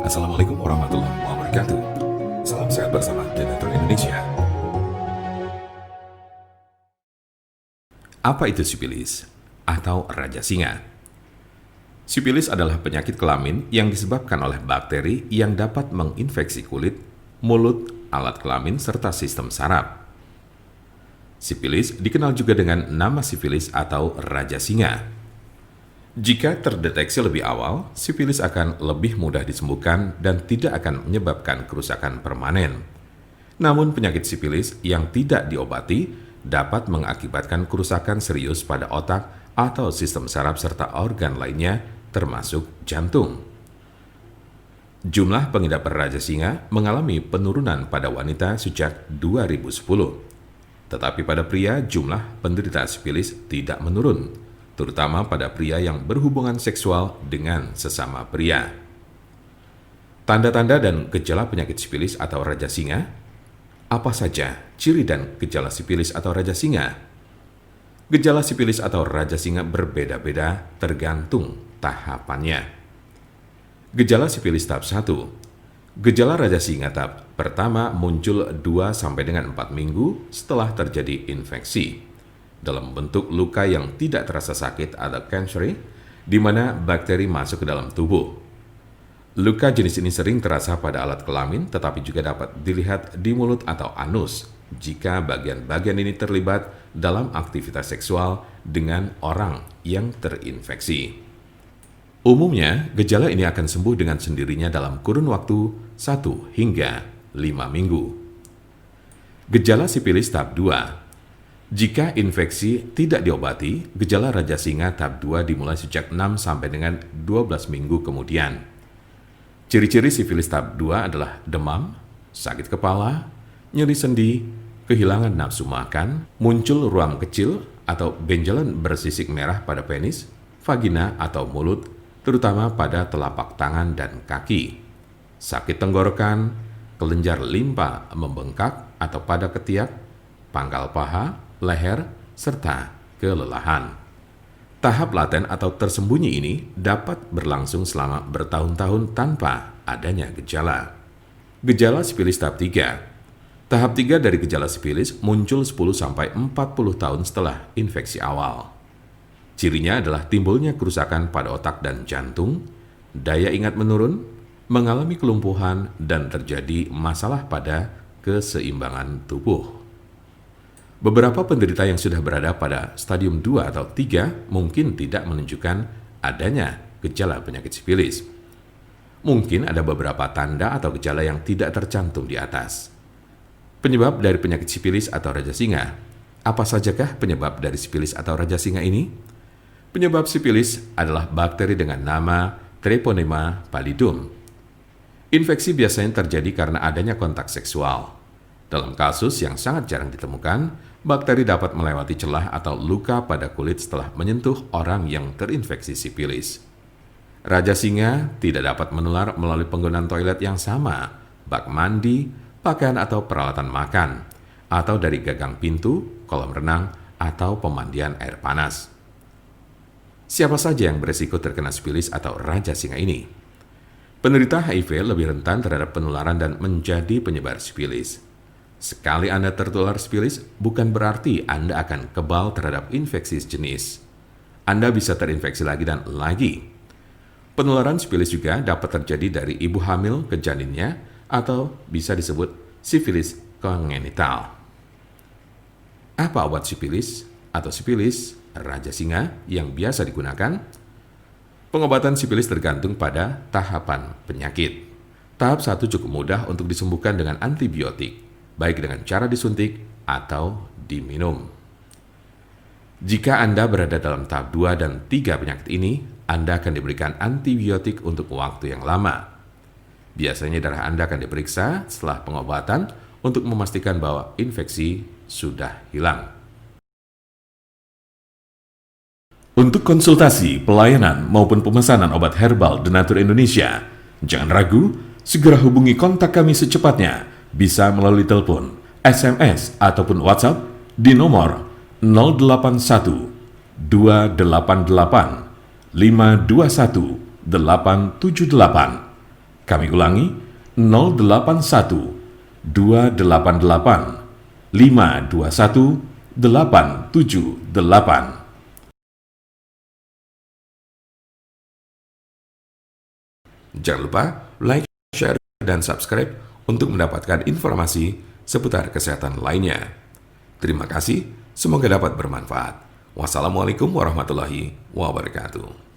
Assalamualaikum warahmatullahi wabarakatuh. Salam sehat bersama Denatur Indonesia. Apa itu sipilis atau raja singa? Sipilis adalah penyakit kelamin yang disebabkan oleh bakteri yang dapat menginfeksi kulit, mulut, alat kelamin, serta sistem saraf. Sipilis dikenal juga dengan nama sifilis atau raja singa. Jika terdeteksi lebih awal, sipilis akan lebih mudah disembuhkan dan tidak akan menyebabkan kerusakan permanen. Namun penyakit sipilis yang tidak diobati dapat mengakibatkan kerusakan serius pada otak atau sistem saraf serta organ lainnya termasuk jantung. Jumlah pengidap raja singa mengalami penurunan pada wanita sejak 2010. Tetapi pada pria jumlah penderita sipilis tidak menurun, terutama pada pria yang berhubungan seksual dengan sesama pria. Tanda-tanda dan gejala penyakit sipilis atau raja singa. Apa saja ciri dan gejala sipilis atau raja singa? Gejala sipilis atau raja singa berbeda-beda tergantung tahapannya. Gejala sipilis tahap 1. Gejala raja singa tahap pertama muncul 2 sampai dengan 4 minggu setelah terjadi infeksi dalam bentuk luka yang tidak terasa sakit atau cancer, di mana bakteri masuk ke dalam tubuh. Luka jenis ini sering terasa pada alat kelamin, tetapi juga dapat dilihat di mulut atau anus jika bagian-bagian ini terlibat dalam aktivitas seksual dengan orang yang terinfeksi. Umumnya, gejala ini akan sembuh dengan sendirinya dalam kurun waktu 1 hingga 5 minggu. Gejala sipilis tahap 2. Jika infeksi tidak diobati, gejala raja singa tahap 2 dimulai sejak 6 sampai dengan 12 minggu kemudian. Ciri-ciri sifilis tahap 2 adalah demam, sakit kepala, nyeri sendi, kehilangan nafsu makan, muncul ruam kecil atau benjolan bersisik merah pada penis, vagina atau mulut, terutama pada telapak tangan dan kaki, sakit tenggorokan, kelenjar limpa membengkak atau pada ketiak, pangkal paha, leher, serta kelelahan. Tahap laten atau tersembunyi ini dapat berlangsung selama bertahun-tahun tanpa adanya gejala. Gejala sipilis tahap 3. Tahap 3 dari gejala sipilis muncul 10-40 tahun setelah infeksi awal. Cirinya adalah timbulnya kerusakan pada otak dan jantung, daya ingat menurun, mengalami kelumpuhan, dan terjadi masalah pada keseimbangan tubuh. Beberapa penderita yang sudah berada pada stadium 2 atau 3 mungkin tidak menunjukkan adanya gejala penyakit sipilis. Mungkin ada beberapa tanda atau gejala yang tidak tercantum di atas. Penyebab dari penyakit sipilis atau raja singa. Apa sajakah penyebab dari sipilis atau raja singa ini? Penyebab sipilis adalah bakteri dengan nama Treponema pallidum. Infeksi biasanya terjadi karena adanya kontak seksual. Dalam kasus yang sangat jarang ditemukan, bakteri dapat melewati celah atau luka pada kulit setelah menyentuh orang yang terinfeksi sipilis. Raja singa tidak dapat menular melalui penggunaan toilet yang sama, bak mandi, pakaian atau peralatan makan, atau dari gagang pintu, kolam renang, atau pemandian air panas. Siapa saja yang beresiko terkena sipilis atau raja singa ini? Penderita HIV lebih rentan terhadap penularan dan menjadi penyebar sipilis. Sekali Anda tertular sipilis, bukan berarti Anda akan kebal terhadap infeksi sejenis. Anda bisa terinfeksi lagi dan lagi. Penularan sipilis juga dapat terjadi dari ibu hamil ke janinnya atau bisa disebut sifilis kongenital. Apa obat sipilis atau sipilis raja singa yang biasa digunakan? Pengobatan sipilis tergantung pada tahapan penyakit. Tahap 1 cukup mudah untuk disembuhkan dengan antibiotik, baik dengan cara disuntik atau diminum. Jika Anda berada dalam tahap 2 dan 3 penyakit ini, Anda akan diberikan antibiotik untuk waktu yang lama. Biasanya darah Anda akan diperiksa setelah pengobatan untuk memastikan bahwa infeksi sudah hilang. Untuk konsultasi, pelayanan, maupun pemesanan obat herbal Denatur Indonesia, jangan ragu, segera hubungi kontak kami secepatnya. Bisa melalui telepon, SMS, ataupun WhatsApp di nomor 081 288 521 888. Kami ulangi 081 288 521 878. Jangan lupa like, share, dan subscribe untuk mendapatkan informasi seputar kesehatan lainnya. Terima kasih, semoga dapat bermanfaat. Wassalamualaikum warahmatullahi wabarakatuh.